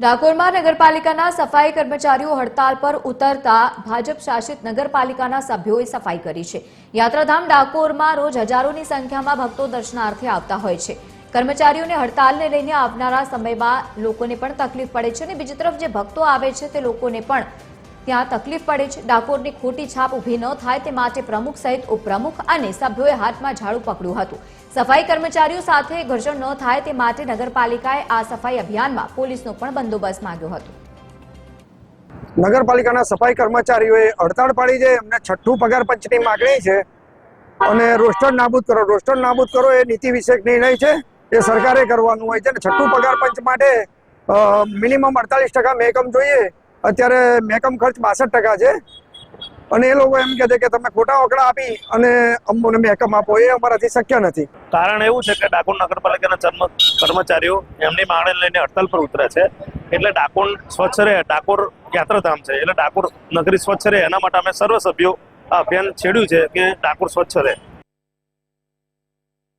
ડાકોરમાં નગરપાલિકાના સફાઈ કર્મચારીઓ હડતાલ પર ઉતરતા ભાજપ શાસિત નગરપાલિકાના સભ્યોએ સફાઈ કરી છે। યાત્રાધામ ડાકોરમાં રોજ હજારોની સંખ્યામાં ભક્તો દર્શનાર્થે આવતા હોય છે। કર્મચારીઓને હડતાલને લઈને આવનારા સમયમાં લોકોને પણ તકલીફ પડે છે અને બીજી તરફ જે ભક્તો આવે છે તે લોકોને પણ ત્યાં તકલીફ પડે છે। ડાકોરની ખોટી છાપ ઊભી ન થાય તે માટે પ્રમુખ સહિત ઉપપ્રમુખ અને સભ્યોએ હાથમાં ઝાડુ પકડ્યું હતું। સફાઈ કર્મચારીઓ સાથે ઘર્ષણ ન થાય તે માટે નગરપાલિકાએ આ સફાઈ અભિયાનમાં પોલીસનો પણ બંદોબસ્ત માંગ્યો હતો। નગરપાલિકાના સફાઈ કર્મચારીઓએ હડતાળ પાડી છે। એમને છઠ્ઠું પગાર પંચની માગણી છે અને રોસ્ટર નાબૂદ કરો એ નીતિ વિષયક નિર્ણય છે। એ સરકારે કરવાનું હોય છે અને છઠ્ઠું પગાર પંચ માટે મિનિમમ 48% મહેકમ જોઈએ। અત્યારે મહેકમ ખર્ચ 62% છે અને એ લોકો એમ કહે છે કે તમે ખોટા આંકડા આપી અને અમને મહેકમ આપો, એ અમારાથી શક્ય નથી। કારણ એવું છે કે ડાકોર નગરપાલિકાના કર્મચારીઓ એમની માંગણી લઈને હડતાલ પર ઉતરે છે। એટલે ડાકોર સ્વચ્છ રહે, ડાકોર યાત્રાધામ છે એટલે ડાકોર નગરી સ્વચ્છ રહે, એના માટે અમે સર્વ સભ્યો આ અભિયાન છેડ્યું છે કે ડાકોર સ્વચ્છ રહે।